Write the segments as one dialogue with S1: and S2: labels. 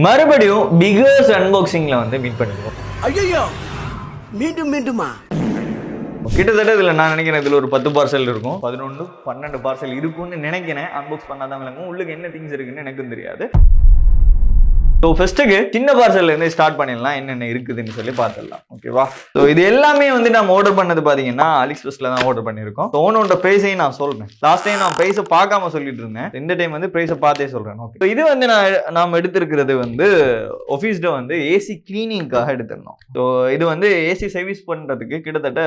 S1: மறுபடியும் பிகர்ஸ் அன்பாக்சிங்ல வந்து மீட் பண்ணிருக்கோம்.
S2: ஐயோ மீண்டும் மீண்டுமா?
S1: கிட்டத்தட்ட இதுல நான் நினைக்கிறேன் இதுல ஒரு 10 பார்சல் இருக்கும், 11 12 பார்சல் இருக்கும்னு நினைக்கிறேன். அன்பாக்ஸ் பண்ணாதான் விளங்கும் உள்ளுக்கு என்ன திங்ஸ் இருக்குன்னு எனக்கும் தெரியாது. ஸோ ஃபர்ஸ்ட்டுக்கு சின்ன பார்சல்லேருந்து ஸ்டார்ட் பண்ணிடலாம், என்னென்ன இருக்குதுன்னு சொல்லி பார்த்துடலாம். ஓகேவா? ஸோ இது எல்லாமே வந்து நம்ம ஆர்டர் பண்ணது பார்த்தீங்கன்னா அலிஎக்ஸ்பிரஸ்ல தான் ஆர்டர் பண்ணியிருக்கோம். ஓனோட ப்ரைஸையும் நான் சொல்றேன். லாஸ்ட் டைம் நான் ப்ரைஸை பார்க்காம சொல்லிட்டு இருந்தேன், இந்த டைம் வந்து ப்ரைஸை பார்த்தே சொல்றேன். ஓகே, ஸோ இது வந்து நாம் எடுத்திருக்கிறது வந்து ஆஃபீஸ்ட வந்து ஏசி கிளீனிங்காக எடுத்திருந்தோம். ஸோ இது வந்து ஏசி சர்வீஸ் பண்ணுறதுக்கு கிட்டத்தட்ட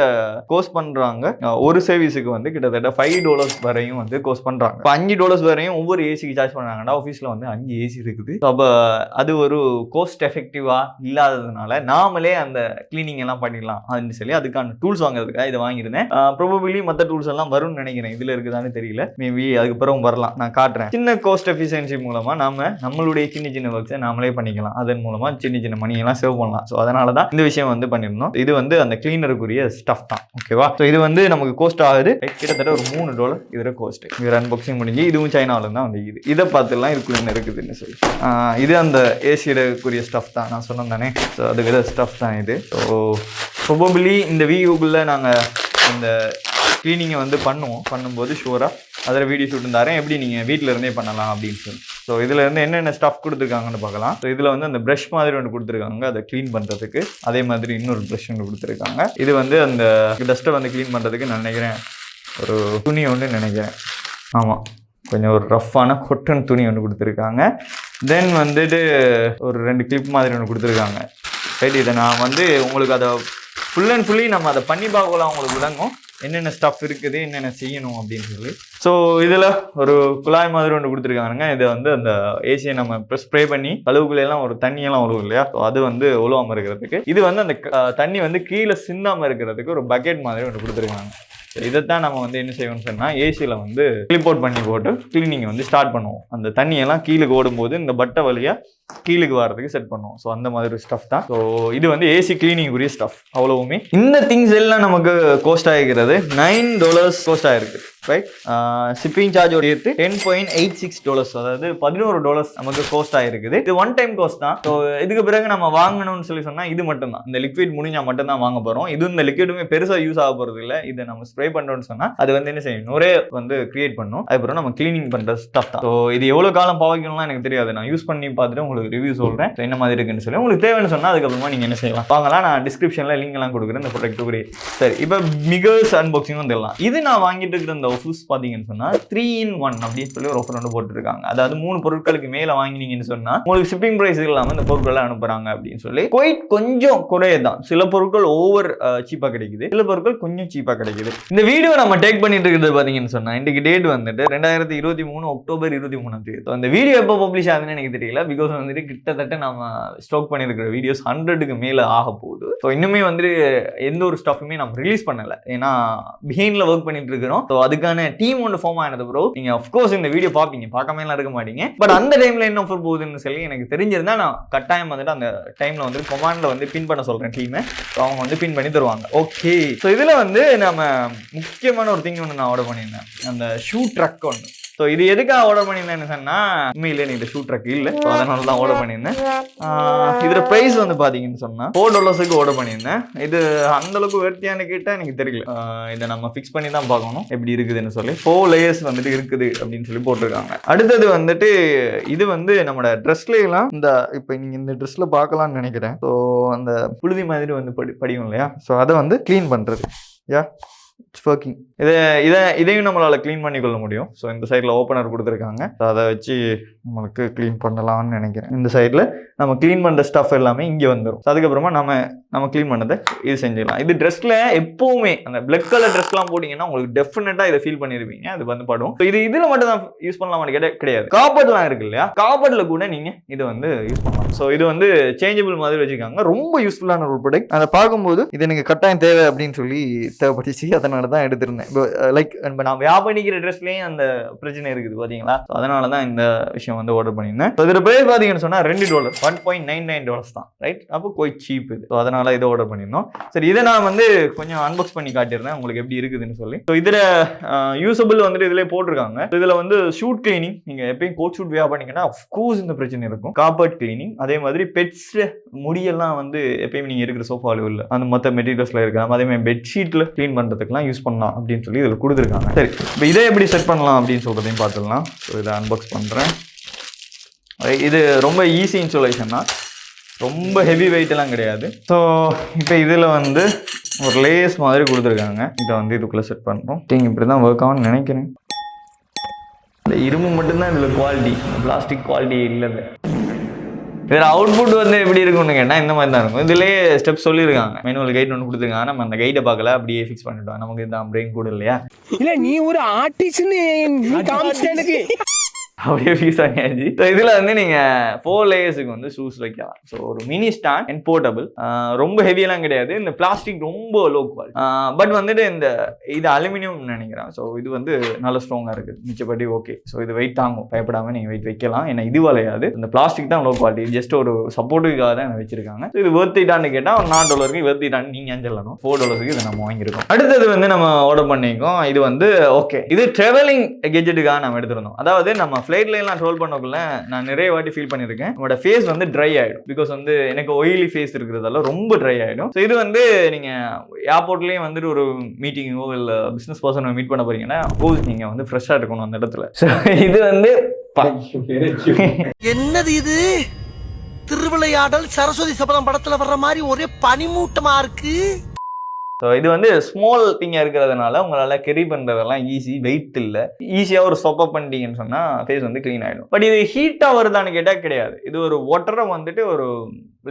S1: கோஸ்ட் பண்ணுறாங்க. ஒரு சர்வீஸுக்கு வந்து கிட்டத்தட்ட $5 வரையும் வந்து கோஸ்ட் பண்ணுறாங்க. இப்போ $5 வரையும் ஒவ்வொரு ஏசிக்கு சார்ஜ் பண்ணுறாங்கன்னா ஆஃபீஸில் வந்து 5 ஏசி இருக்குது. அப்போ அது ஒரு கோஸ்ட் எஃபெக்டிவா இல்லாததுனால நாமளே அந்த கிளீனிங் எல்லாம் பண்ணிடலாம் அப்படின்னு சொல்லி அதுக்கான டூல்ஸ் வாங்குறதுக்காக இதை வாங்கியிருந்தேன். ப்ராபபிலி மற்ற டூல்ஸ் எல்லாம் வரும்னு நினைக்கிறேன். இதுல இருக்குதான்னு தெரியல, மேபி அதுக்கப்புறம் வரலாம், நான் காட்டுறேன். சின்ன கோஸ்ட் எஃபிஷியன்சி மூலமா நாம நம்மளுடைய சின்ன சின்ன ஒர்க்ஸை நாமளே பண்ணிக்கலாம். அதன் மூலமா சின்ன சின்ன மணியெல்லாம் சேவ் பண்ணலாம். ஸோ அதனால தான் இந்த விஷயம் வந்து பண்ணியிருந்தோம். இது வந்து அந்த கிளீனருக்குரிய ஸ்டஃப் தான். ஓகேவா? ஸோ இது வந்து நமக்கு கோஸ்ட் ஆகுது கிட்டத்தட்ட ஒரு $3 இதுல கோஸ்ட். இது அன்பாக்சிங் முடிஞ்சு இதுவும் சைனாவில தான் வந்து இதை பார்த்துலாம் இதுக்குள்ள என்ன இருக்குதுன்னு சொல்லி இது அந்த ஏசியோடக்குரிய ஸ்டஃப் தான் நான் சொன்னேன் தானே. ஸோ அது வித ஸ்டஃப் தான் இது. ஸோ ப்ராபபிலி இந்த வீடியோக்குள்ளே நாங்கள் இந்த க்ளீனிங்கை வந்து பண்ணும்போது ஷூராக அதில் வீடியோ ஷூட் தரேன், எப்படி நீங்கள் வீட்டில் இருந்தே பண்ணலாம் அப்படின்னு சொல்லி. ஸோ இதில் இருந்து என்னென்ன ஸ்டஃப் கொடுத்துருக்காங்கன்னு பார்க்கலாம். ஸோ இதில் வந்து அந்த ப்ரஷ் மாதிரி ஒன்று கொடுத்துருக்காங்க அதை க்ளீன் பண்ணுறதுக்கு. அதே மாதிரி இன்னொரு ப்ரஷ் ஒன்று கொடுத்துருக்காங்க. இது வந்து அந்த டஸ்ட்டை வந்து க்ளீன் பண்ணுறதுக்கு நான் நினைக்கிறேன் ஒரு துணி ஒன்று நினைக்கிறேன். ஆமாம், கொஞ்சம் ஒரு ரஃப்பான கொட்டன் துணி ஒன்று கொடுத்துருக்காங்க. தென் வந்துட்டு ஒரு 2 கிளிப் மாதிரி ஒன்று கொடுத்துருக்காங்க. ரைட், இதை நான் வந்து உங்களுக்கு அதை ஃபுல் அண்ட் ஃபுல்லி நம்ம அதை பண்ணி பார்க்கலாம், உங்களுக்கு விளங்கும் என்னென்ன ஸ்டஃப் இருக்குது, என்னென்ன செய்யணும் அப்படின்னு சொல்லி. ஸோ இதில் ஒரு குழாய் மாதிரி ஒன்று கொடுத்துருக்காங்க. இதை வந்து அந்த ஏசியை நம்ம ஸ்ப்ரே பண்ணி கழுவுக்குள்ளெல்லாம் ஒரு தண்ணியெல்லாம் உழுவும் இல்லையா, ஸோ அது வந்து உழுவாமல் இருக்கிறதுக்கு. இது வந்து அந்த தண்ணி வந்து கீழே சிந்தாமல் இருக்கிறதுக்கு ஒரு பக்கெட் மாதிரி ஒன்று கொடுத்துருக்காங்க. இதைத்தான் நம்ம வந்து என்ன செய்வோம்னு சொன்னால் ஏசியில் வந்து கிளிப் அவுட் பண்ணி போட்டு கிளீனிங்கை வந்து ஸ்டார்ட் பண்ணுவோம். அந்த தண்ணியெல்லாம் கீழுக்கு ஓடும்போது இந்த பட்டை வழியாக கீழுக்கு வர்றதுக்கு செட் பண்ணுவோம். ஸோ அந்த மாதிரி ஒரு ஸ்டஃப் தான். ஸோ இது வந்து ஏசி கிளீனிங்குரிய ஸ்டஃப். அவ்வளவுமே இந்த திங்ஸ் எல்லாம் நமக்கு கோஸ்ட் ஆகிக்கிறது $9 கோஸ்ட் ஆகிருக்கு. ரைட், ஷிப்பிங் சார்ஜோட சேர்த்து $10.86, அதாவது $11 நமக்கு கோஸ்ட் ஆகிருக்குது. இது ஒன் டைம் கோஸ்ட் தான். ஸோ இதுக்கு பிறகு நம்ம வாங்கணும்னு சொல்லி சொன்னால் இது மட்டும் தான், இந்த லிக்விட் முடிஞ்சா மட்டும் தான் வாங்க போகிறோம். இது இந்த லிக்விடுமே பெருசாக யூஸ் ஆக போகிறது இல்லை. இதை நம்ம ஸ்ப்ரே பண்ணுறோம்னு சொன்னால் அது வந்து என்ன செய்யும், நுரே வந்து கிரியேட் பண்ணும். அதுக்கப்புறம் நம்ம கிளீனிங் பண்ணுற ஸ்டஃப் தான். ஸோ இது எவ்வளோ காலம் பாவிக்கணும்லாம் எனக்கு தெரியாது, நான் யூஸ் பண்ணி பார்த்துட்டு உங்களுக்கு ரிவ்யூ சொல்கிறேன் என்ன மாதிரி இருக்குன்னு சொல்லி. உங்களுக்கு தேவைன்னு சொன்னால் அதுக்கப்புறமா நீங்கள் என்ன செய்யலாம், வாங்கலாம். நான் டிஸ்கிரிப்ஷனில் லிங்க் எல்லாம் கொடுக்குறேன் இந்த ப்ராடக்ட்டுக்குரிய. சரி, இப்போ பிகர்ஸ் அன்பாக்சிங் வந்துடலாம். இது நான் வாங்கிட்டு இருக்கிற இந்த ஆஃபீஸ் பார்த்தீங்கன்னு சொன்னால் 3-in-1 அப்படின்னு சொல்லி ஒரு ஆஃபர் ஒன்று போட்டுருக்காங்க. அதாவது 3 பொருட்களுக்கு மேலே வாங்கினீங்கன்னு சொன்னால் உங்களுக்கு ஷிப்பிங் ப்ரைஸ் இல்லாமல் இந்த பொருட்களை அனுப்புறாங்க அப்படின்னு சொல்லி. கொஞ்சம் குறையதான், சில பொருட்கள் ஓவர் சீப்பாக கிடைக்குது, சில பொருட்கள் கொஞ்சம் சீப்பாக கிடைக்குது. இந்த வீடியோ நம்ம டேக் பண்ணிட்டு இருக்கிறது பார்த்தீங்கன்னு சொன்னால் இன்றைக்கு டேட் வந்துட்டு 2023 அக்டோபர் 23. அந்த வீடியோ எப்போ பப்ளிஷ் ஆகுதுன்னு எனக்கு தெரியல. பிகாஸ் வந்துட்டு கிட்டத்தட்ட நம்ம ஸ்டாக் பண்ணியிருக்கிற வீடியோஸ் 100க்கு மேலே ஆக போகுது. ஸோ இன்னுமே வந்து எந்த ஒரு ஸ்டாஃபுமே நம்ம ரிலீஸ் பண்ணலை, ஏன்னா பிஹைண்ட்ல ஒர்க் பண்ணிட்டு இருக்கிறோம். ஸோ அதுக்கான டீம் ஒன்று ஃபார்ம் ஆனது ப்ரோ. நீங்க அஃப்கோர்ஸ் இந்த வீடியோ பார்ப்பீங்க, பார்க்காம எல்லாம் இருக்க மாட்டீங்க. பட் அந்த டைம்ல என்ன ஆஃபர் போகுதுன்னு சொல்லி எனக்கு தெரிஞ்சிருந்தா நான் கட்டாயம் வந்துட்டு அந்த டைம்ல வந்து கமாண்ட்ல வந்து பின் பண்ண சொல்றேன் டீமை. அவங்க வந்து பின் பண்ணி தருவாங்க. ஓகே, ஸோ இதுல வந்து நம்ம முக்கியமான ஒரு திங் ஒன்று நான் ஆர்டர் பண்ணியிருந்தேன், அந்த ஷூ ட்ரக் ஒன்று. ஸோ இது எதுக்காக ஆர்டர் பண்ணியிருந்தேன்னு சொன்னால் உண்மையிலே இந்த ஷூ ட்ரக் இல்லை, ஸோ அதனால தான் ஆர்டர் பண்ணியிருந்தேன். இதோட ப்ரைஸ் வந்து பார்த்தீங்கன்னு சொன்னால் $4 ஆர்டர் பண்ணியிருந்தேன். இது அந்தளவுக்கு வெர்த்தியானு கேட்டால் எனக்கு தெரியல. இதை நம்ம ஃபிக்ஸ் பண்ணி தான் பார்க்கணும் எப்படி இருக்குதுன்னு சொல்லி. 4 லேயர்ஸ் வந்துட்டு இருக்குது அப்படின்னு சொல்லி போட்டிருக்காங்க. அடுத்தது வந்துட்டு இது வந்து நம்மளோட ட்ரெஸ்லாம் இந்த இப்போ நீங்கள் இந்த ட்ரெஸ்ஸில் பார்க்கலாம்னு நினைக்கிறேன். ஸோ அந்த புழுதி மாதிரி வந்து படியும் இல்லையா, ஸோ அதை வந்து க்ளீன் பண்ணுறது. யா, இட்ஸ் ஒர்க்கிங். இதையும் நம்மளால் க்ளீன் பண்ணிக்கொள்ள முடியும். ஸோ இந்த சைடில் ஓப்பனர் கொடுத்துருக்காங்க, அதை வச்சு நம்மளுக்கு க்ளீன் பண்ணலாம்னு நினைக்கிறேன். இந்த சைடில் நம்ம க்ளீன் பண்ணுற ஸ்டஃப் எல்லாமே இங்கே வந்துடும். அதுக்கப்புறமா நம்ம க்ளீன் பண்ணதை இது செஞ்சிடலாம். இது ட்ரெஸ்ஸில் எப்போவுமே அந்த பிளாக் கலர் ட்ரெஸ்லாம் போட்டிங்கன்னா உங்களுக்கு டெஃபினட்டாக இதை ஃபீல் பண்ணியிருப்பீங்க, அது வந்து படும். ஸோ இது இதில் மட்டும் தான் யூஸ் பண்ணலாமான்னு கேட்டால் கிடையாது. காப்பர்ட்லாம் இருக்கு இல்லையா, காப்பர்டில் கூட நீங்கள் இதை வந்து யூஸ் பண்ணலாம். ஸோ இது வந்து சேஞ்சபிள் மாதிரி வச்சுருக்காங்க. ரொம்ப யூஸ்ஃபுல்லான ஒரு ப்ராடக்ட். அதை பார்க்கும்போது இது எனக்கு கட்டாயம் தேவை அப்படின்னு சொல்லி தேவைப்பட்டுச்சு, அதனால மாதிரி தான் எடுத்திருந்தேன். இப்போ லைக் இப்போ நான் வியாபாரிக்கிற ட்ரெஸ்லேயும் அந்த பிரச்சனை இருக்குது பார்த்தீங்களா. அதனால தான் இந்த விஷயம் வந்து ஆர்டர் பண்ணியிருந்தேன். இதில் ப்ரைஸ் பார்த்தீங்கன்னு சொன்னால் $2 $1.99 தான், ரைட். அப்போ குவைட் சீப் இது. ஸோ அதனால இதை ஆர்டர் பண்ணியிருந்தோம். சரி, இதை நான் வந்து கொஞ்சம் அன்பாக்ஸ் பண்ணி காட்டியிருந்தேன் உங்களுக்கு எப்படி இருக்குதுன்னு சொல்லி. ஸோ இதில் யூசபிள் வந்துட்டு இதிலே போட்டிருக்காங்க. இதில் வந்து ஷூட் கிளீனிங், நீங்கள் எப்பயும் கோட் ஷூட் வியா பண்ணீங்கன்னா அஃப்கோர்ஸ் இந்த பிரச்சனை இருக்கும். கார்பெட் கிளீனிங், அதே மாதிரி பெட்ஸ் முடியெல்லாம் வந்து எப்பயுமே நீங்கள் இருக்கிற சோஃபாவில் உள்ள அந்த மற்ற மெட்டீரியல்ஸ்ல இருக்கலாம். அதே மாதிரி பெட்ஷீட்ல க்ளீன் பண்ணுறதுக்குலாம் யூஸ் பண்ணலாம் அப்படின்னு சொல்லி இதில் கொடுத்துருக்காங்க. சரி, இப்போ இதை எப்படி செட் பண்ணலாம் அப்படின்னு சொல்றதையும் பார்த்துடலாம். ஸோ இதை அன்பாக்ஸ் பண்ணுறேன். இது ரொம்ப ஈஸி இன்ஸ்டாலேஷன் தான், ரொம்ப ஹெவி வெயிட் எல்லாம் கிடையாது. ஸோ இப்போ இதில் வந்து ஒரு லேஸ் மாதிரி கொடுத்துருக்காங்க. இதை வந்து இதுக்குள்ளே செட் பண்ணுறோம். இப்படி தான் ஒர்க் ஆகும்னு நினைக்கிறேன். இந்த இரும்பு மட்டும்தான் இதில் குவாலிட்டி, பிளாஸ்டிக் குவாலிட்டி இல்லை. இதில் அவுட்புட் வந்து எப்படி இருக்கும்னு கேட்டால் இந்த மாதிரி தான் இருக்கும். இதுலேயே ஸ்டெப் சொல்லியிருக்காங்க, மேனுவல் கைட் ஒன்று கொடுத்துருக்காங்க. நம்ம அந்த கைடை பார்க்கல, அப்படியே ஃபிக்ஸ் பண்ணிட்டோம். நமக்கு இதுதான் பிரெயின் கூட இல்லையா.
S2: இல்ல நீ ஒரு ஆர்டிஸ்ட்னு காமிச்சிட்டு
S1: அப்படியே ஃபிக்ஸ் ஆகியாச்சு. ஸோ இதில் வந்து நீங்கள் 4 லேயர்ஸுக்கு வந்து ஷூஸ் வைக்கலாம். ஸோ ஒரு மினி ஸ்டாண்ட் அண்ட் போர்ட்டபிள், ரொம்ப ஹெவியெல்லாம் கிடையாது. இந்த பிளாஸ்டிக் ரொம்ப லோ குவாலிட்டி, பட் வந்துட்டு இது அலுமினியம் நினைக்கிறேன். ஸோ இது வந்து நல்ல ஸ்ட்ராங்காக இருக்குது. மிச்சப்படி ஓகே. ஸோ இது வெயிட் தாங்கும், பயப்படாமல் நீங்கள் வெயிட் வைக்கலாம். ஏன்னா இது வளையாது. இந்த பிளாஸ்டிக் தான் லோ குவாலிட்டி, ஜஸ்ட் ஒரு சப்போர்ட்டுக்காக தான் வச்சிருக்காங்க. ஸோ இது வர்த்திட்டான்னு கேட்டால் ஒரு $4 வர்த்திட்டான்னு நீங்கள் சொல்லணும். $4 இதை நம்ம வாங்கியிருக்கோம். அடுத்தது வந்து நம்ம ஆர்டர் பண்ணியிருக்கோம். இது வந்து ஓகே, இது ட்ராவலிங் கெஜெட்டுக்காக நம்ம எடுத்துருந்தோம். அதாவது நம்ம ஃப்ளைட்ல எல்லாம் ட்ராவல் பண்ணக்குள்ள நான் நிறைய வாட்டி ஃபீல் பண்ணியிருக்கேன், நம்மளோட ஃபேஸ் வந்து ட்ரை ஆகிடும். பிகாஸ் வந்து எனக்கு ஆயிலி ஃபேஸ் இருக்கிறதால ரொம்ப ட்ரை ஆகிடும். ஸோ இது வந்து நீங்கள் ஏர்போர்ட்லேயும் வந்துட்டு ஒரு மீட்டிங்கோ இல்லை பிஸ்னஸ் பர்சனை மீட் பண்ண போறீங்கன்னா அப்போஸ் நீங்கள் வந்து ஃப்ரெஷ்ஷாக இருக்கணும் அந்த இடத்துல. ஸோ இது வந்து
S2: என்னது இது? திருவிளையாடல் சரஸ்வதி சபதம் படத்துல வர்ற மாதிரி ஒரே பனிமூட்டமா இருக்கு.
S1: ஸோ இது வந்து ஸ்மால் திங்காக இருக்கிறதுனால உங்களால் கேரி பண்ணுறதெல்லாம் ஈஸி, வெயிட் இல்லை. ஈஸியாக ஒரு சொப்ப பண்ணிட்டீங்கன்னு சொன்னால் ஃபேஸ் வந்து க்ளீன் ஆகிடும். பட் இது ஹீட்டாக வருதான்னு கேட்டால் கிடையாது. இது ஒரு வாட்டரை வந்துட்டு ஒரு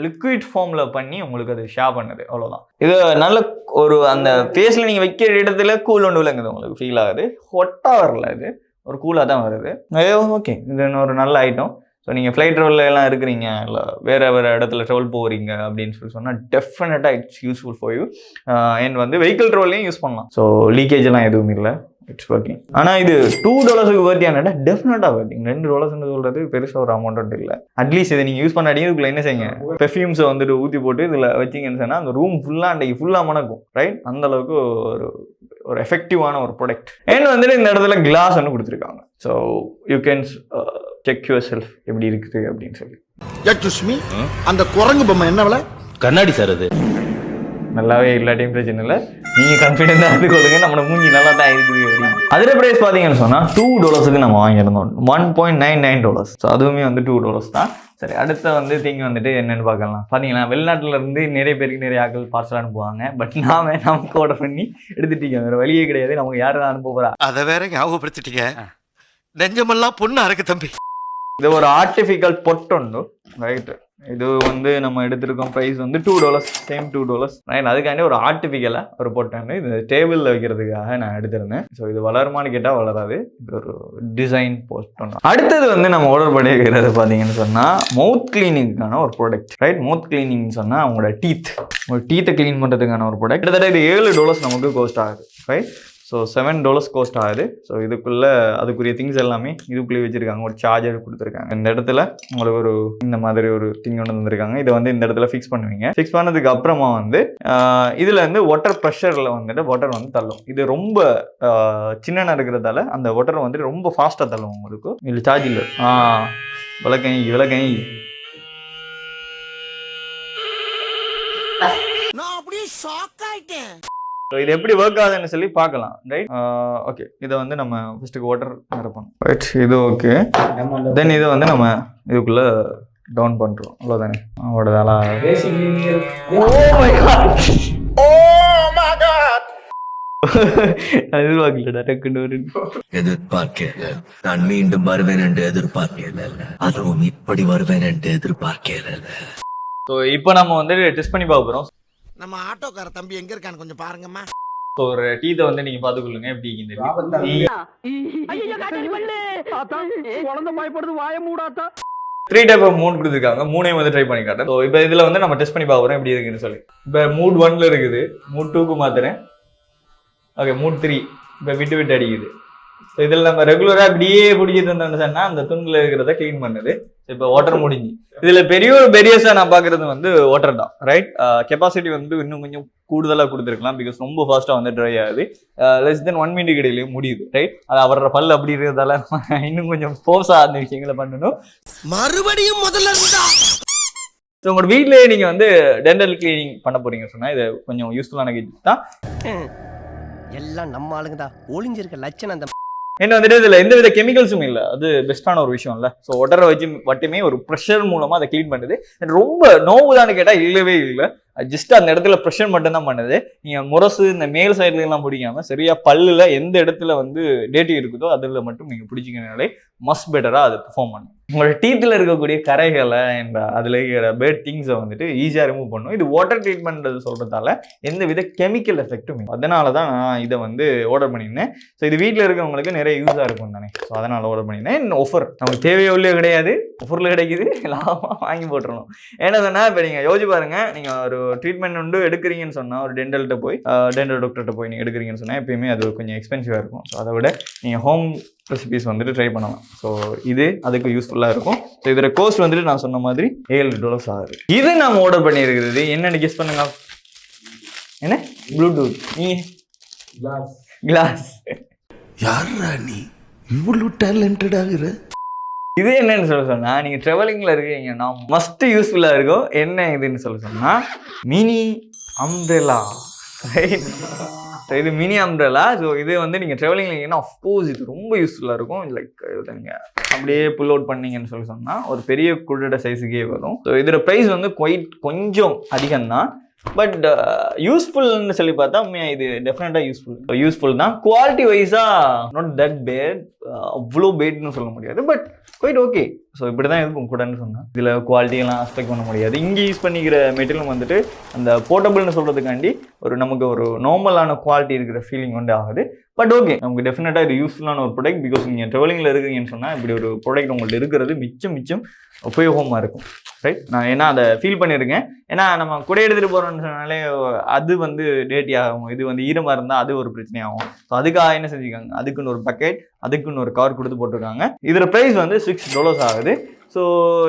S1: லிக்விட் ஃபார்மில் பண்ணி உங்களுக்கு அது ஷேர் பண்ணுது, அவ்வளோதான். இது நல்ல ஒரு அந்த ஃபேஸில் நீங்கள் வைக்கிற இடத்துல கூல் ஒன்று விளங்குது, உங்களுக்கு ஃபீல் ஆகுது. ஹொட்டாக வரல, இது ஒரு கூலாக தான் வருது. ஓகே, இது ஒரு நல்ல ஐட்டம். ஸோ நீங்கள் ஃப்ளைட் ட்ராவலில் எல்லாம் இருக்கிறீங்க, இல்லை வேறு இடத்துல ட்ராவல் போகிறீங்க அப்படின்னு சொன்னால் டெஃபினட்டாக it's useful for you. And வந்து வெஹிக்கிள் ட்ராவல்லையும் யூஸ் பண்ணலாம். ஸோ லீக்கேஜ் எல்லாம் எதுவும் இல்லை, இட்ஸ் ஒர்க்கிங். ஆனால் இது $2 வர்த்தியானடா டெஃபினட்டாக வர்த்திங். $2 சொல்கிறது பெருசாக ஒரு அமௌண்ட் இல்லை. அட்லீஸ்ட் இதை நீங்கள் யூஸ் பண்ணாடியும் இதுக்குள்ள என்ன செய்யுங்க, பெர்ஃப்யூம்ஸை வந்துட்டு ஊற்றி போட்டு இதில் வச்சிங்கன்னு சொன்னால் அந்த ரூம் ஃபுல்லாக அன்றைக்கி ஃபுல்லாக மணக்கும், ரைட். அந்தளவுக்கு ஒரு எஃபெக்டிவான ஒரு ப்ராடக்ட். அண்ட் வந்துட்டு இந்த இடத்துல கிளாஸ் ஒன்று கொடுத்துருக்காங்க. So you can check your self எப்படி இருக்குது அப்படின்னு சொல்லி.
S2: அந்த குரங்கு பொம்மை என்ன விலை?
S3: கண்ணாடி சார், அது
S1: நல்லாவே இல்லாட்டியும் பிரச்சனை இல்லை, நீங்கள் கான்ஃபிடென்ட்டாக எடுத்துக்கொள்ளுங்க, நம்மளோட மூஞ்சி நல்லா தான் இருக்குது அப்படின்னு. அதில் ப்ரைஸ் பார்த்தீங்கன்னு சொன்னால் $2 நம்ம வாங்கியிருந்தோம், $1.99. ஸோ அதுவுமே வந்து $2 தான். சரி, அடுத்த வந்து திங்க வந்துட்டு என்னென்னு பார்க்கலாம். பார்த்தீங்களா, வெளிநாட்டில் இருந்து நிறைய பேருக்கு நிறைய ஆக்கள் பார்சல் அனுப்புவாங்க. பட் நமக்கு ஆர்டர் பண்ணி எடுத்துட்டீங்க, வேறு வழியே கிடையாது. நமக்கு யார் தான் அனுப்ப போகிறா,
S2: அதை வேற ஞாபகப்படுத்திட்டீங்க. நெஞ்சமெல்லாம் பொண்ணா இருக்கு தம்பி.
S1: இது ஒரு ஆர்டிஃபிக்கல் பொட்டு, ரைட்டு. இது வந்து நம்ம எடுத்திருக்கோம் ப்ரைஸ் வந்து $2, சேம் $2, ரைட். அதுக்காண்டி ஒரு ஆர்டிஃபிக்கலாக ஒரு பொட்டு இது டேபிளில் வைக்கிறதுக்காக நான் எடுத்திருந்தேன். ஸோ இது வளருமான்னு கேட்டால் வளராது, இது ஒரு டிசைன் போஸ்ட். அடுத்தது வந்து நம்ம ஆர்டர் பண்ணிக்கிறது பார்த்தீங்கன்னு சொன்னால் மவுத் கிளீனிங்கான ஒரு ப்ராடக்ட், ரைட். மவுத் கிளீனிங் சொன்னால் அவங்களோட டீத்தை க்ளீன் பண்ணுறதுக்கான ஒரு ப்ராடக்ட். கிட்டத்தட்ட இது $7 நமக்கு கோஸ்ட் ஆகுது, ரைட். ஸோ $7 கோஸ்ட் ஆகுது. ஸோ இதுக்குள்ளே அதுக்குரிய திங்ஸ் எல்லாமே இதுக்குள்ளேயே வச்சுருக்காங்க. ஒரு சார்ஜர் கொடுத்துருக்காங்க. இந்த இடத்துல உங்களுக்கு ஒரு இந்த மாதிரி ஒரு திங் ஒன்று வந்துருக்காங்க. இதை வந்து இந்த இடத்துல ஃபிக்ஸ் பண்ணுவீங்க. ஃபிக்ஸ் பண்ணதுக்கு அப்புறமா வந்து இதில் வந்து வாட்டர் ப்ரெஷரில் வந்துட்டு வாட்டர் வந்து தள்ளும். இது ரொம்ப சின்னனாக இருக்கிறதால அந்த வாட்டர் வந்துட்டு ரொம்ப ஃபாஸ்ட்டாக தள்ளும் உங்களுக்கு. இல்லை சார்ஜ் இல்லை, விளக்கை
S2: நான் அப்படியே ஷாக் ஆயிட்டேன்.
S1: ஸோ இது எப்படி ஒர்க் ஆகுதுன்னு சொல்லி பார்க்கலாம், ரைட். ஓகே, இதை வந்து நம்ம ஃபஸ்ட்டுக்கு வாட்டர் நிரப்பணும், ரைட். இது ஓகே. தென் இதை வந்து நம்ம இதுக்குள்ளே டவுன் பண்ணுறோம், அவ்வளோதானே. அவ்வளோதானா?
S4: எதிர்பார்க்கல, நான் மீண்டும் வருவேன் என்று எதிர்பார்க்கல, அதுவும் இப்படி வருவேன் என்று எதிர்பார்க்கல.
S1: ஸோ இப்போ நம்ம வந்து டெஸ்ட் பண்ணி பார்க்க போகிறோம்.
S2: நம்ம ஆட்டோக்கார தம்பி எங்க இருக்கான்னு கொஞ்சம் பாருங்கம்மா.
S1: ஒரு டீத்தை வந்து நீங்க பாத்துக்கொள்ளுங்க எப்படி இந்த
S2: குழந்தை பயப்படுது, வாய மூடாத்தா.
S1: 3 டைப் ஆஃப் மூட் கொடுத்துருக்காங்க. 3ஐயும் வந்து ட்ரை பண்ணி காட்டுறேன். ஸோ இப்போ இதில் வந்து நம்ம டெஸ்ட் பண்ணி பார்க்குறோம் எப்படி இருக்குன்னு சொல்லி. இப்போ மூட் 1ல இருக்குது, மூட் 2க்கு மாத்துறேன். ஓகே மூட் 3 இப்போ விட்டு விட்டு அடிக்குது. ஸோ இதில் நம்ம ரெகுலராக அப்படியே பிடிச்சிட்டு இருந்தோம்னு சொன்னால் அந்த துண்டில் இருக்கிறத க்ளீன் பண்ணுது. இப்போ வாட்டர் முடிஞ்சு இதில் பெரிய ஒரு பெரியஸாக நான் பார்க்குறது வந்து வாட்டர் தான், ரைட். கெப்பாசிட்டி வந்து இன்னும் கொஞ்சம் கூடுதலாக கொடுத்துருக்கலாம், பிகாஸ் ரொம்ப ஃபாஸ்ட்டாக வந்து ட்ரை ஆகுது. லெஸ் தென் 1 minute இடையிலேயே முடியுது, ரைட். அது அவரோட பல் அப்படி இருக்கிறதால இன்னும் கொஞ்சம் ஃபோர்ஸாக அந்த விஷயங்களை பண்ணணும்.
S2: மறுபடியும் முதல்ல இருந்தா.
S1: ஸோ உங்களோட வீட்டிலேயே நீங்கள் வந்து டென்டல் கிளீனிங் பண்ண போறீங்க சொன்னால் இது கொஞ்சம் யூஸ்ஃபுல்லான கேஜெட் தான்.
S2: எல்லாம் நம்ம ஆளுங்க தான், ஒளிஞ்சிருக்க லட்சணம் அந்த
S1: என்ன வந்துட்டு இதில் எந்த வித கெமிக்கல்ஸும் இல்லை, அது பெஸ்ட்டான ஒரு விஷயம் இல்லை. ஸோ ஒட்டரை வச்சு மட்டுமே ஒரு ப்ரெஷர் மூலமாக அதை க்ளீன் பண்ணுது. ரொம்ப நோவுதான்னு கேட்டால் இல்லவே இல்லை, ஜஸ்ட் அந்த இடத்துல ப்ரெஷர் மட்டும்தான் பண்ணுது. நீங்கள் முரசு இந்த மேல் சைட்லாம் பிடிக்காம சரியா பல்லுல எந்த இடத்துல வந்து டேட்டி இருக்குதோ அதில் மட்டும் நீங்கள் பிடிச்சிங்கனாலே மஸ்ட் பெட்டராக அது பெர்ஃபார்ம் பண்ணும். உங்களோட டீத்தில் இருக்கக்கூடிய கரைகளை அண்ட் அதில் இருக்கிற பேட் திங்ஸை வந்துட்டு ஈஸியாக ரிமூவ் பண்ணும். இது வாட்டர் ட்ரீட்மெண்ட் சொல்கிறதால எந்த வித கெமிக்கல் எஃபெக்டும் இல்லை. அதனால தான் நான் இதை வந்து ஆர்டர் பண்ணியிருந்தேன். ஸோ இது வீட்டில் இருக்கிறவங்களுக்கு நிறைய யூஸாக இருக்கும் தானே, ஸோ அதனால் ஆர்டர் பண்ணியிருந்தேன். ஆஃபர் நமக்கு தேவையுள்ளே கிடையாது, ஆஃபரில் கிடைக்குது, லாபமாக வாங்கி போட்டுருணும். ஏன்னா சொன்னால் இப்போ நீங்கள் யோசிச்சு பாருங்கள், நீங்கள் ஒரு ட்ரீட்மெண்ட் வந்து எடுக்கிறீங்கன்னு சொன்னால் ஒரு டென்டல் டாக்டர்கிட்ட போய் நீங்கள் எடுக்கிறீங்கன்னு சொன்னால் எப்பயுமே அது கொஞ்சம் எக்ஸ்பென்சிவாக இருக்கும். ஸோ அதை விட நீங்கள் ஹோம் ரெசிபிஸ் வந்துட்டு ட்ரை பண்ணலாம். ஸோ இது அதுக்கு யூஸ்ஃபுல்லாக இருக்கும். ஸோ இதோட கோஸ்ட் வந்துட்டு நான் சொன்ன மாதிரி $7 ஆகுது. இது நான் ஆர்டர் பண்ணியிருக்கிறது என்னென்னு கெஸ் பண்ணுங்க. என்ன ப்ளூடூத் கிளாஸ்.
S2: யாரா நீ இவ்வளவு டேலண்டட் ஆகுற?
S1: இது என்னன்னு சொல்ல சொன்னா நீங்க ட்ராவலிங்ல இருக்கீங்கன்னா மஸ்ட் யூஸ்ஃபுல்லா இருக்கும். என்ன இதுன்னு சொல்ல சொன்னா மினி அம்ப்ரெல்லா. இது மினி அம்ப்ரெல்லா. ஸோ இது வந்து நீங்கள் ட்ராவலிங்ல இருக்கீங்கன்னா அஃப்கோர்ஸ் இது ரொம்ப யூஸ்ஃபுல்லாக இருக்கும். லைக் இதை நீங்கள் அப்படியே புல் அவுட் பண்ணீங்கன்னு சொல்லி சொன்னால் ஒரு பெரிய குட்டோட சைஸுக்கே வரும். ஸோ இதோட ப்ரைஸ் வந்து கொஞ்சம் அதிகம்தான், பட் யூஸ்ஃபுல்னு சொல்லி பார்த்தா உண்மையாக இது டெஃபினட்டாக யூஸ்ஃபுல் தான். குவாலிட்டி வைஸாக நாட் தட் பேட், அவ்வளோ பேட்னு சொல்ல முடியாது, பட் குவைட் ஓகே. ஸோ இப்படி தான் இருக்கும் கூடன்னு சொன்னால் இதில் குவாலிட்டியெல்லாம் எக்ஸ்பெக்ட் பண்ண முடியாது. இங்கே யூஸ் பண்ணிக்கிற மெட்டீரியல் வந்துட்டு அந்த போர்ட்டபிள்னு சொல்கிறதுக்காண்டி நமக்கு ஒரு நார்மலான குவாலிட்டி இருக்கிற ஃபீலிங் வந்து ஆகுது. பட் ஓகே, நமக்கு டெஃபினட்டாக இது யூஸ்ஃபுல்லான ஒரு ப்ராடக்ட். பிகாஸ் நீங்கள் ட்ராவலிங்கில் இருக்கீங்கன்னு சொன்னால் இப்படி ஒரு ப்ராடக்ட் உங்கள்கிட்ட இருக்கிறது மிச்சம் உபயோகமாக இருக்கும், ரைட். நான் ஏன்னா அதை ஃபீல் பண்ணியிருக்கேன். ஏன்னா நம்ம கூட எடுத்துகிட்டு போகிறோம்னு சொன்னாலே அது வந்து டேட்டி ஆகும், இது வந்து ஈரமாக இருந்தால் அது ஒரு பிரச்சனையாகும். ஸோ அதுக்காக என்ன செஞ்சுருக்காங்க, அதுக்குன்னு ஒரு பக்கெட், அதுக்குன்னு ஒரு கவர் கொடுத்து போட்டிருக்காங்க. இதோட ப்ரைஸ் வந்து $6 ஆகுது. ஸோ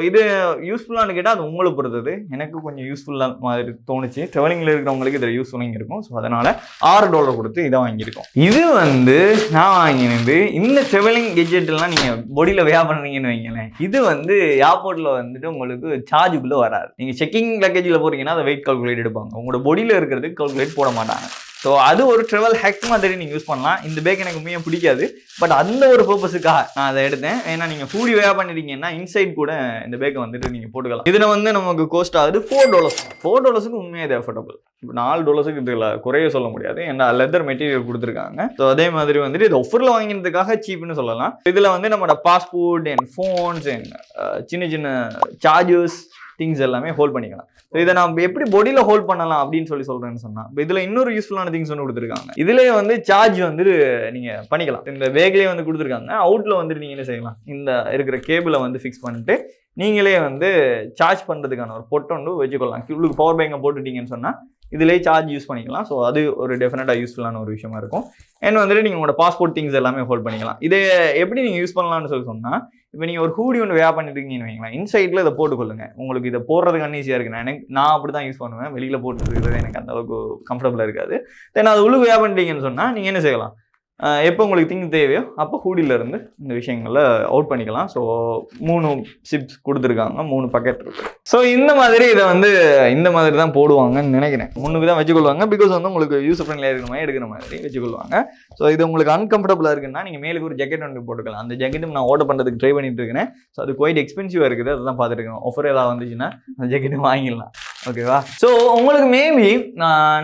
S1: இது யூஸ்ஃபுல்லானு கேட்டால் அது உங்களுக்கு பொறுத்தது. எனக்கு கொஞ்சம் யூஸ்ஃபுல்லாக மாதிரி தோணுச்சு. ட்ராவலிங்கில் இருக்கிறவங்களுக்கு இதில் யூஸ்ஃபுல்லாக இருக்கும். ஸோ அதனால் $6 கொடுத்து இதை வாங்கியிருக்கோம். இது வந்து நான் வாங்கினது இந்த ட்ராவலிங் கெஜெட்லாம் நீங்கள் பொடியில் வேர் பண்ணுறீங்கன்னு வைங்களேன், இது வந்து ஏர்போர்ட்டில் வந்துட்டு உங்களுக்கு சார்ஜுக்குள்ளே வராது. நீங்கள் செக்கிங் லக்கேஜில் போகிறீங்கன்னா அதை வெயிட் கால்குலேட் எடுப்பாங்க, உங்களோட பொடியில் இருக்கிறதுக்கு கால்குலேட் போட மாட்டாங்க. ஸோ அது ஒரு ட்ராவல் ஹேக் மாதிரி நீங்கள் யூஸ் பண்ணலாம். இந்த பேக் எனக்கு உண்மையாக பிடிக்காது, பட் அந்த ஒரு பர்பஸுக்காக நான் அதை எடுத்தேன். ஏன்னா நீங்கள் ஃபுடி வேர் பண்ணிட்டீங்கன்னா இன்சைட் கூட இந்த பேக்கை வந்துட்டு நீங்கள் போட்டுக்கலாம். இதில் வந்து நமக்கு கோஸ்ட் ஆகுது $4. $4க்கு உண்மையாக இது அஃபோர்டபுள். இப்போ $4 இதில் குறைய சொல்ல முடியாது, ஏன்னா லெதர் மெட்டீரியல் கொடுத்துருக்காங்க. ஸோ அதே மாதிரி வந்துட்டு இது ஆஃபரில் வாங்கினதுக்காக சீப்னு சொல்லலாம். இதில் வந்து நம்மளோட பாஸ்போர்ட் அண்ட் ஃபோன்ஸ் அண்ட் சின்ன சார்ஜர்ஸ் திங்ஸ் எல்லாமே ஹோல்ட் பண்ணிக்கலாம். ஸோ இதை நம்ம எப்படி பொடியில் ஹோல்ட் பண்ணலாம் அப்படின்னு சொல்கிறேன்னு சொன்னால், இப்போ இதில் இன்னொரு யூஸ்ஃபுல்லான திங்ஸ் ஒன்று கொடுத்துருக்காங்க. இதுலேயே வந்து சார்ஜ் வந்து நீங்கள் பண்ணிக்கலாம். இந்த பேக்லேயே வந்து கொடுத்துருக்காங்க. அவுட்டில் வந்துட்டு நீங்கள் என்ன செய்யலாம், இந்த இருக்கிற கேபிளை வந்து ஃபிக்ஸ் பண்ணிட்டு நீங்களே வந்து சார்ஜ் பண்ணுறதுக்கான ஒரு பொட்டொண்டு வச்சுக்கொள்ளலாம். உங்களுக்கு பவர் பேங்கை போட்டுட்டீங்கன்னு சொன்னால் இதிலே சார்ஜ் யூஸ் பண்ணிக்கலாம். ஸோ அது ஒரு டெஃபினட்டாக யூஸ்ஃபுல்லான ஒரு விஷயமா இருக்கும். ஏன்னா வந்துட்டு நீங்கள் உங்களோட பாஸ்போர்ட் திங்ஸ் எல்லாமே ஹோல்ட் பண்ணிக்கலாம். இதை எப்படி நீங்கள் யூஸ் பண்ணலாம்னு சொன்னால், இப்போ நீங்கள் ஒரு ஹூடி ஒன்று வேர் பண்ணிருக்கீங்கன்னு வைங்களேன், இன்சைடில் இதை போட்டுக்கொள்ளுங்க. உங்களுக்கு இதை போடுறதுக்கு அன்ஈஸியாக இருக்குது. நான் அப்படி தான் யூஸ் பண்ணுவேன். வெளியில் போட்டுருக்கிறது எனக்கு அந்த அளவுக்கு கம்ஃபர்டபுளாக இருக்காது. தென் அது உள்ளுக்கு வேர் பண்ணிட்டீங்கன்னு சொன்னால் நீங்கள் என்ன செய்யலாம், எப்போ உங்களுக்கு திங்க் தேவையோ அப்போ ஹூடியிலேருந்து இந்த விஷயங்களை அவுட் பண்ணிக்கலாம். ஸோ 3 சிப்ஸ் கொடுத்துருக்காங்க, 3 பக்கெட் இருக்குது. ஸோ இந்த மாதிரி இதை வந்து இந்த மாதிரி தான் போடுவாங்கன்னு நினைக்கிறேன். முன்னுக்கு தான் வச்சுக்கொள்வாங்க, பிகாஸ் வந்து உங்களுக்கு யூஸ் ஃப்ரெண்ட்லியாக இருக்கிற மாதிரி எடுக்கிற மாதிரி வச்சுக்கொள்வாங்க. ஸோ இது உங்களுக்கு அன்கம்ஃபர்டபுளாக இருக்குன்னா நீங்கள் மேலுக்கு ஒரு ஜாக்கெட் ஒன்று போட்டுக்கலாம். அந்த ஜாக்கெட்டும் நான் ஆர்டர் பண்ணுறதுக்கு ட்ரை பண்ணிட்டு இருக்கேன். ஸோ அது குவைட் எக்ஸ்பென்சிவாக இருக்குது, அதை தான் பார்த்துட்டு இருக்கணும். ஆஃபர் ஏதாவது வந்துச்சுன்னா அந்த ஜாக்கெட்டும் வாங்கிடலாம், ஓகேவா. ஸோ உங்களுக்கு மேபி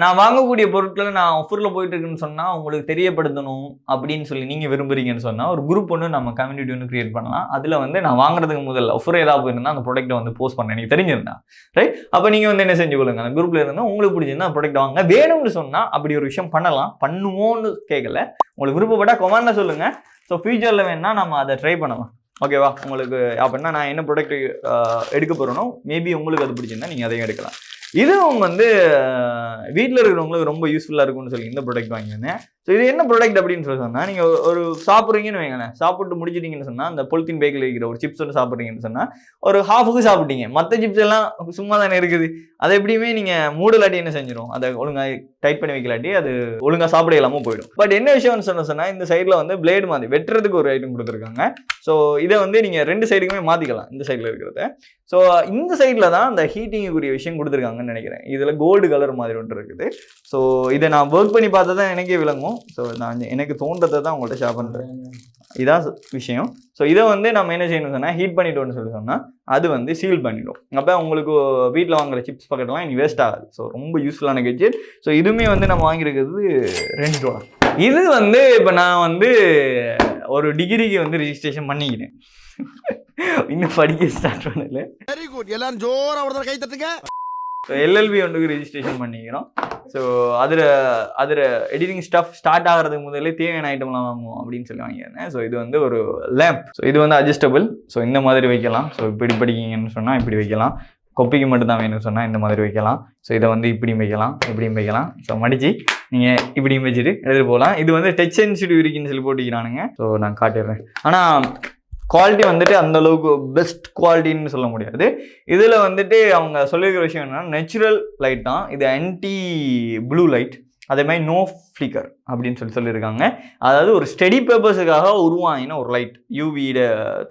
S1: நான் வாங்கக்கூடிய பொருட்களை நான் ஆஃபரில் போயிட்டு இருக்குன்னு சொன்னால் உங்களுக்கு தெரியப்படுத்தணும் அப்படின்னு சொல்லி நீங்கள் விரும்புறீங்கன்னு சொன்னால் ஒரு குரூப் ஒன்று நம்ம கம்யூனிட்டி ஒன்று கிரியேட் பண்ணலாம். அதில் வந்து நான் வாங்குறதுக்கு முதல்ல ஆஃபர் ஏதாவது போயிருந்தால் அந்த ப்ராடக்ட்டை வந்து போஸ்ட் பண்ணேன், எனக்கு தெரிஞ்சிருந்தா, ரைட். அப்போ நீங்கள் வந்து என்ன செஞ்சு கொள்ளுங்க, அந்த குரூப்பில் இருந்தால் உங்களுக்கு பிடிச்சிருந்தா ப்ராடக்ட் வாங்க. வேணும்னு சொன்னால் அப்படி ஒரு விஷயம் பண்ணலாம், பண்ணுவோன்னு கேட்கல. உங்களுக்கு விருப்பப்பட்டால் கமெண்ட்ல சொல்லுங்கள். ஸோ ஃபியூச்சரில் வேணால் நம்ம அதை ட்ரை பண்ணலாம், ஓகேவா. உங்களுக்கு அப்படின்னா நான் என்ன ப்ராடக்ட் எடுக்க போகிறேனோ மேபி உங்களுக்கு அது பிடிச்சிருந்தா நீங்கள் அதையும் எடுக்கலாம். இதுவும் வந்து வீட்டில் இருக்கிறவங்களுக்கு ரொம்ப யூஸ்ஃபுல்லாக இருக்கும்னு சொல்லி இந்த ப்ராடக்ட் வாங்கியிருந்தேன். ஸோ இது என்ன ப்ராடக்ட் அப்படின்னு சொல்லி சொன்னால், நீங்கள் ஒரு சாப்பிட்றீங்கன்னு வைங்களேன், சாப்பிட்டு முடிச்சிட்டிங்கன்னு சொன்னால், அந்த பொலித்தீன் பேக்கில் இருக்கிற ஒரு சிப்ஸ் ஒன்று சாப்பிட்றீங்கன்னு சொன்னால் ஒரு ஹாஃபுக்கு சாப்பிட்டீங்க, மற்ற சிப்ஸ் எல்லாம் சும்மா தானே இருக்குது. அதை எப்படியுமே நீங்கள் மூடலாட்டி என்ன செஞ்சிடும், அதை ஒழுங்காக டைட் பண்ணி வைக்கலாட்டி அது ஒழுங்காக சாப்பிட இல்லாமல் போயிடும். பட் என்ன விஷயம்னு சொன்னால் இந்த சைடில் வந்து பிளேடு மாதிரி வெட்டுறதுக்கு ஒரு ஐட்டம் கொடுத்துருக்காங்க. ஸோ இதை வந்து நீங்கள் 2 சைடுக்குமே மாற்றிக்கலாம், இந்த சைடில் இருக்கிறத. ஸோ இந்த சைடில் தான் அந்த ஹீட்டிங்குரிய விஷயம் கொடுத்துருக்காங்கன்னு நினைக்கிறேன். இதில் கோல்டு கலர் மாதிரி ஒன்று இருக்குது. ஸோ இதை நான் ஒர்க் பண்ணி பார்த்தா தான் எனக்கே விளங்கும். ஸோ நான் எனக்கு தோன்றதை தான் உங்கள்கிட்ட ஷேர் பண்ணுறேன். இதான் விஷயம். ஸோ இதை வந்து நம்ம என்ன செய்யணும்னு சொன்னால், ஹீட் பண்ணிட்டோம்னு சொல்லி சொன்னால் அது வந்து சீல் பண்ணிடும். அப்போ உங்களுக்கு வீட்டில் வாங்குற சிப்ஸ் பாக்கெட்லாம் இனி வேஸ்ட் ஆகாது. ஸோ ரொம்ப யூஸ்ஃபுல்லான கெட்ஜெட். ஸோ இதுவுமே வந்து நம்ம வாங்கியிருக்கிறது $2. இது வந்து இப்போ நான் வந்து ஒரு டிகிரிக்கு வந்து ரிஜிஸ்ட்ரேஷன் பண்ணிக்கிறேன். இன்னும் படிக்க ஸ்டார்ட் பண்ணல.
S2: வெரி குட், எல்லாரும் ஜோரா ஒரு கை தட்டுங்க.
S1: ஸோ எல்எல்பி ஒன்றுக்கு ரிஜிஸ்ட்ரேஷன் பண்ணிக்கிறோம். ஸோ அதில் எடிட்டிங் ஸ்டஃப் ஸ்டார்ட் ஆகிறதுக்கு முதல்ல தேவையான ஐட்டம்லாம் வாங்குவோம் அப்படின்னு சொல்லி வாங்கியிருந்தேன். ஸோ இது வந்து ஒரு லேம்ப். ஸோ இது வந்து அட்ஜஸ்டபிள். ஸோ இந்த மாதிரி வைக்கலாம். ஸோ இப்படி படிக்கிங்கன்னு சொன்னால் இப்படி வைக்கலாம். கொப்பிக்கு மட்டும்தான் வேணும்னு சொன்னால் இந்த மாதிரி வைக்கலாம். ஸோ இதை வந்து இப்படியும் வைக்கலாம், இப்படியும் வைக்கலாம். ஸோ மடிச்சு நீங்கள் இப்படியும் வச்சுட்டு எடுத்துகிட்டு போகலாம். இது வந்து டச் சென்சிட்டிவ் இருக்குன்னு சொல்லி போட்டிக்கிறானுங்க. ஸோ நான் காட்டிடுறேன். ஆனால் குவாலிட்டி வந்துட்டு அந்த அளவுக்கு பெஸ்ட் குவாலிட்டின்னு சொல்ல முடியாது. இதில் வந்துட்டு அவங்க சொல்லியிருக்கிற விஷயம் என்னன்னா, நேச்சுரல் லைட் தான் இது, ஆன்டி ப்ளூ லைட், அதே மாதிரி நோ ஃப்ளிக்கர் அப்படின்னு சொல்லியிருக்காங்க. அதாவது ஒரு ஸ்டடி பர்பஸுக்காக உருவாங்கின ஒரு லைட், யூவியோட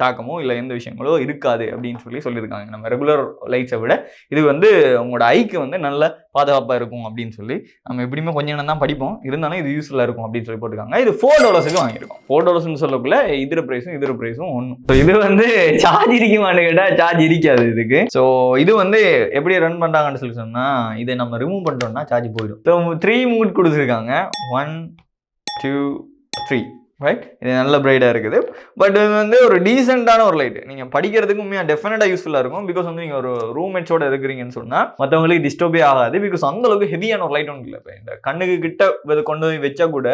S1: தாக்கமோ இல்லை எந்த விஷயங்களோ இருக்காது அப்படின்னு சொல்லியிருக்காங்க. நம்ம ரெகுலர் லைட்ஸை விட இது வந்து உங்களோட ஐக்கு வந்து நல்ல பாதுகாப்பாக இருக்கும் அப்படின்னு சொல்லி நம்ம எப்படியுமே கொஞ்சம் நேரம் தான் படிப்போம், இருந்தாலும் இது யூஸ்ஃபுல்லாக இருக்கும் அப்படின்னு சொல்லி போட்டிருக்காங்க. இது $4 வாங்கியிருக்கோம். $4 சொல்லக்குள்ள இதர ப்ரைஸும் ஒன்றும். ஸோ இது வந்து சார்ஜ் இருக்குமான்னு கேட்டால் சார்ஜ் இருக்காது இதுக்கு. ஸோ இது வந்து எப்படி ரன் பண்ணுறாங்கன்னு சொல்லி சொன்னால், இதை நம்ம ரிமூவ் பண்ணிட்டோம்னா சார்ஜ் போயிடும். ஸோ 3 மூட் கொடுத்துருக்காங்க. 1 2 3 ரைட். இது நல்ல பிரைட்டாக இருக்குது. பட் இது வந்து ஒரு டீசெண்டான ஒரு லைட். நீங்கள் படிக்கிறதுக்கு உண்மையாக டெஃபினட்டாக யூஸ்ஃபுல்லாக இருக்கும். பிகாஸ் வந்து நீங்கள் ஒரு ரூம்மேட்ஸோட இருக்கிறீங்கன்னு சொன்னால் மற்றவங்களுக்கு டிஸ்டர்பே ஆகாது. பிகாஸ் அந்த அளவுக்கு ஹெவியான ஒரு லைட் ஒன்று இல்லை. இப்போ இந்த கண்ணுக்கு கிட்ட கொண்டு போய் வச்சா கூட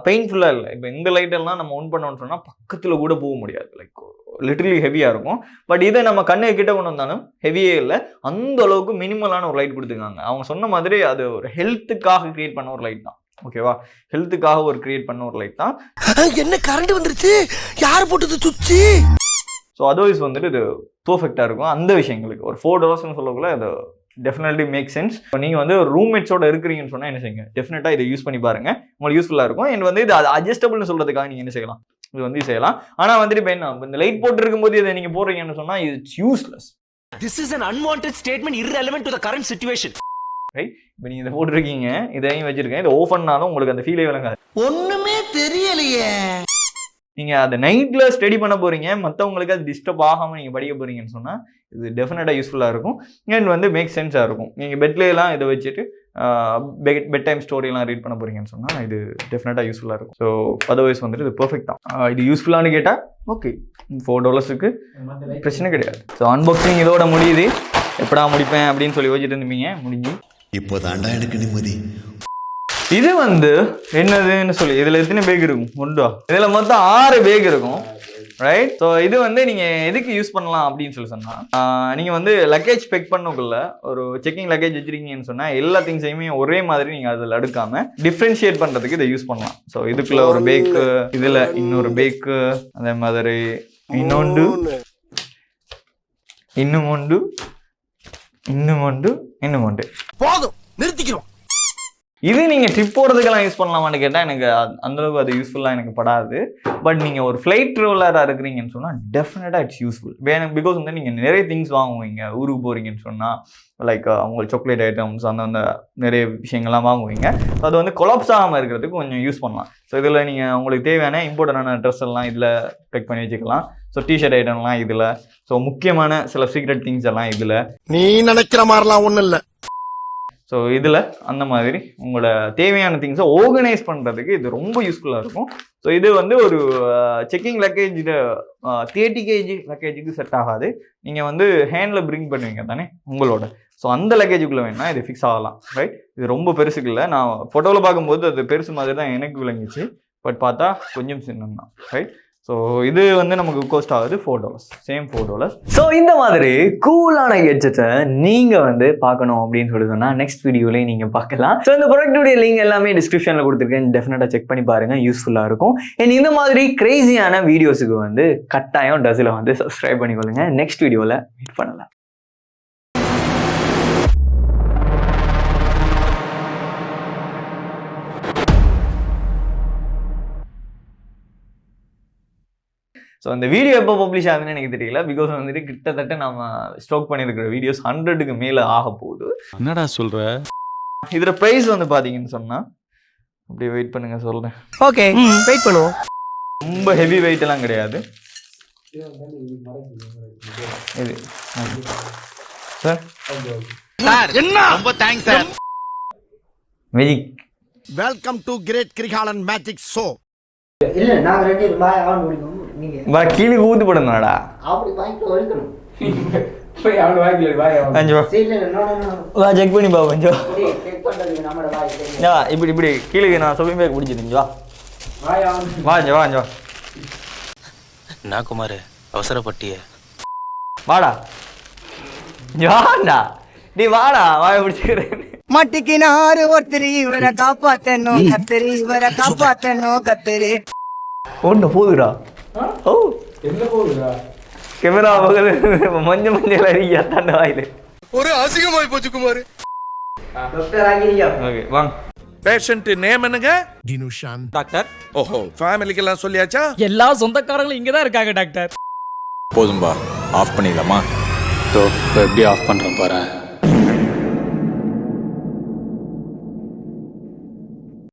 S1: பெயின்ஃபுல்லாக இல்லை. இப்போ இந்த லைட்டெல்லாம் நம்ம ஒன் பண்ணோன்னு சொன்னால் பக்கத்தில் கூட போக முடியாது. லைக் லிட்டரலி ஹெவியாக இருக்கும். பட் இதை நம்ம கண்ணுக்கு கிட்ட கொண்டு வந்தாலும் ஹெவியே இல்லை. அந்த அளவுக்கு மினிமலான ஒரு லைட் கொடுத்துருக்காங்க. அவங்க சொன்ன மாதிரி அது ஒரு ஹெல்த்துக்காக கிரியேட் பண்ண ஒரு லைட் தான். ஓகேவா, ஹெல்த்துக்காக ஒரு கிரியேட் பண்ண ஒரு லைட் தான்.
S2: என்ன கரண்ட் வந்துருச்சு, யார் போட்டது சுச்சி?
S1: ஸோ அதர்வைஸ் வந்துட்டு இது பர்ஃபெக்டாக இருக்கும் அந்த விஷயங்களுக்கு. ஒரு $4 சொல்லக்குள்ள அது டெஃபினெட்லி மேக் சென்ஸ். இப்போ நீங்கள் வந்து ஒரு ரூம்மேட்ஸோட இருக்கிறீங்கன்னு சொன்னால் என்ன செய்யுங்க, டெஃபினட்டாக இதை யூஸ் பண்ணி பாருங்க, உங்களுக்கு யூஸ்ஃபுல்லாக இருக்கும். அண்ட் வந்து இது அட்ஜஸ்டபிள்னு சொல்கிறதுக்காக நீங்கள் என்ன செய்யலாம், இது வந்து செய்யலாம். ஆனால் வந்துட்டு இப்போ என்ன, இந்த லைட் போட்டு இருக்கும்போது இதை நீங்கள் போடுறீங்கன்னு சொன்னால் it's useless.
S3: This is an unwanted statement irrelevant to the current situation.
S1: Right. இப்போ நீங்கள் இதை போட்டிருக்கீங்க, இதையும் வச்சிருக்கேன், இதை ஓஃப் பண்ணாலும் உங்களுக்கு அந்த ஃபீலே விளங்காது.
S2: ஒண்ணுமே தெரியலையே.
S1: நீங்கள் அதை நைட்டில் ஸ்டடி பண்ண போகிறீங்க, மற்றவங்களுக்கு அது டிஸ்டர்ப் ஆகாமல் நீங்கள் படிக்க போகிறீங்கன்னு சொன்னால் இது டெஃபினட்டாக யூஸ்ஃபுல்லாக இருக்கும். அண்ட் வந்து மேக் சென்ஸாக இருக்கும். நீங்கள் பெட்லேலாம் இதை வச்சுட்டு பெட் டைம் ஸ்டோரிலாம் ரீட் பண்ண போகிறீங்கன்னு சொன்னால் இது டெஃபினட்டாக யூஸ்ஃபுல்லாக இருக்கும். ஸோ அதர்வைஸ் வந்துட்டு இது பர்ஃபெக்ட் தான். இது யூஸ்ஃபுல்லானு கேட்டால் ஓகே, $4 பிரச்சனை கிடையாது. ஸோ அன்பாக்சிங் இதோட முடியுது. எப்படா முடிப்பேன் அப்படின்னு சொல்லி யோசிச்சுட்டு இருந்தீங்க, முடிஞ்சு
S5: இப்போ தாண்டா எனக்கு நிம்மதி.
S1: இது வந்து என்னதுன்னு சொல்லி இதில் எத்தனை பேக் இருக்கும், ஒன்றா இதில் மொத்தம் 6 பேக் இருக்கும். ரைட். ஸோ இது வந்து நீங்கள் எதுக்கு யூஸ் பண்ணலாம் அப்படின்னு சொல்லி சொன்னால், நீங்கள் வந்து லக்கேஜ் பெக் பண்ணக்குள்ள ஒரு செக்கிங் லக்கேஜ் வச்சிருக்கீங்கன்னு சொன்னால் எல்லா திங்ஸையுமே ஒரே மாதிரி நீங்கள் அதில் அடுக்காமல் டிஃப்ரென்ஷியேட் பண்ணுறதுக்கு இதை யூஸ் பண்ணலாம். ஸோ இதுக்குள்ள ஒரு பேக்கு, இதில் இன்னொரு பேக்கு, அதே மாதிரி இன்னொன்று
S2: போதும், நிறுத்திக்கிறோம்.
S1: இது நீங்கள் ட்ரிப் போகிறதுக்கெல்லாம் யூஸ் பண்ணலாமான்னு கேட்டால் எனக்கு அந்தளவுக்கு அது யூஸ்ஃபுல்லாக எனக்கு படாது. பட் நீங்கள் ஒரு ஃப்ளைட் ட்ராவலராக இருக்கிறீங்கன்னு சொன்னால் டெஃபினட்டாக இட்ஸ் யூஸ்ஃபுல். பிகாஸ் வந்து நீங்கள் நிறைய திங்ஸ் வாங்குவீங்க ஊருக்கு போகிறீங்கன்னு சொன்னால், லைக் உங்களுக்கு சாக்லேட் ஐட்டம்ஸ் அந்த நிறைய விஷயங்கள்லாம் வாங்குவீங்க. ஸோ அது வந்து கொலாப்ஸ் ஆகாமல் இருக்கிறதுக்கு கொஞ்சம் யூஸ் பண்ணலாம். ஸோ இதில் நீங்கள் உங்களுக்கு தேவையான இம்பார்ட்டண்டான ட்ரெஸ் எல்லாம் இதில் பெக் பண்ணி வச்சுக்கலாம். ஸோ டிஷர்ட் ஐட்டம்லாம் இதில், ஸோ முக்கியமான சில சீக்ரெட் திங்ஸ் எல்லாம் இதில்.
S2: நீ நினைக்கிற மாதிரிலாம் ஒன்றும் இல்லை.
S1: ஸோ இதில் அந்த மாதிரி உங்களோட தேவையான திங்ஸை ஆர்கனைஸ் பண்ணுறதுக்கு இது ரொம்ப யூஸ்ஃபுல்லாக இருக்கும். ஸோ இது வந்து ஒரு செக்கிங் லக்கேஜ் 30 kg லக்கேஜுக்கு செட் ஆகாது. நீங்கள் வந்து ஹேண்டில் பிரிங் பண்ணுவீங்க தானே உங்களோட, ஸோ அந்த லக்கேஜுக்குள்ளே வேணால் இது ஃபிக்ஸ் ஆகலாம். ரைட். இது ரொம்ப பெருசுக்கு இல்லை. நான் ஃபோட்டோவில் பார்க்கும்போது அது பெருசு மாதிரி தான் எனக்கு விளங்கிச்சு. பட் பார்த்தா கொஞ்சம் சின்னம் தான். ரைட். ஸோ இது வந்து நமக்கு கோஸ்ட் ஆகுது $4, சேம் $4. ஸோ இந்த மாதிரி கூலான கெட்ஜெட்டை நீங்கள் வந்து பார்க்கணும் அப்படின்னு சொல்லி சொன்னால் நெக்ஸ்ட் வீடியோலேயே நீங்கள் பார்க்கலாம். ஸோ இந்த ப்ராடக்ட்டுடைய லிங்க் எல்லாமே டிஸ்கிரிப்ஷனில் கொடுத்துருக்கேன், டெஃபினட்டாக செக் பண்ணி பாருங்கள், யூஸ்ஃபுல்லாக இருக்கும். அண்ட் இந்த மாதிரி கிரேசியான வீடியோஸுக்கு வந்து கட்டாயம் டஸில் வந்து சப்ஸ்கிரைப் பண்ணிக்கொள்ளுங்க. நெக்ஸ்ட் வீடியோவில் மீட் பண்ணலாம். ஸோ அந்த வீடியோ எப்போ பப்ளிஷ் ஆகுதுன்னு எனக்கு தெரியல. பிகாஸ் வந்துட்டு கிட்டத்தட்ட நம்ம ஸ்டாக் பண்ணியிருக்கிற வீடியோஸ் 100க்கு மேலே ஆக போகுது.
S6: என்னடா சொல்ற?
S1: இதோட ப்ரைஸ் வந்து பார்த்தீங்கன்னு சொன்னால் அப்படியே வெயிட் பண்ணுங்க சொல்கிறேன்.
S2: ஓகே வெயிட் பண்ணுவோம்.
S1: ரொம்ப ஹெவி வெயிட் எல்லாம் கிடையாது இது சார்.
S2: என்ன ரொம்ப thanks sir.
S1: Magic
S2: welcome to great Kirikalan magic show.
S7: இல்ல நாங்க ரெண்டு பாய் ஆன் முடிக்கும் நீங்க
S1: கீழே ஊத்து போடணும்டா.
S7: அப்படி வாங்கி ஒழிக்கணும்.
S8: போய் அவன் வாங்கல பாய் அவன்.
S1: அஞ்சு
S7: இல்ல நோ நோ
S1: வா செக் பண்ணி பாப்போம். அஞ்சு
S7: செக் பண்றது நம்மட பாய்.
S1: யா இப்படி கீழே நான் ஷாப்பிங் பேக் பிடிச்சிருந்தீங்க. வா
S8: பாய் அவன்.
S1: வா அஞ்சு
S3: நான் குமார் அவசரப்பட்டிய
S1: வாடா யாண்டா நீ வாடா வாய பிடிச்சிக்கிறேன்.
S7: மட்டிக்கினாரு ஒருத்தரி இவரை காப்பாத்தணும் கத்திரி இவரை காப்பாத்தணும் கத்திரி.
S1: ஒன்று போகுதுடா. ஓ
S8: என்ன போகுதா?
S1: கேமரா பக்கத்துல மஞ்சள் அறியா தாண்ட வாயில
S2: ஒரு அசிங்கமாய் போச்சு குமார்.
S7: டாக்டர் ஆகிரியா?
S1: ஓகே வாங்க.
S9: பேஷண்ட் நேம் என்னங்க?
S2: டினுஷான்.
S9: டாக்டர். ஓஹோ ஃபேமிலிக்கெல்லாம் சொல்லியாச்சா?
S8: எல்லா சொந்தக்காரங்களும் இங்க தான் இருக்காங்க டாக்டர்.
S6: போதும்பா, ஆஃப் பண்ணிடலாமா? எப்படி ஆஃப் பண்றேன் பாரு.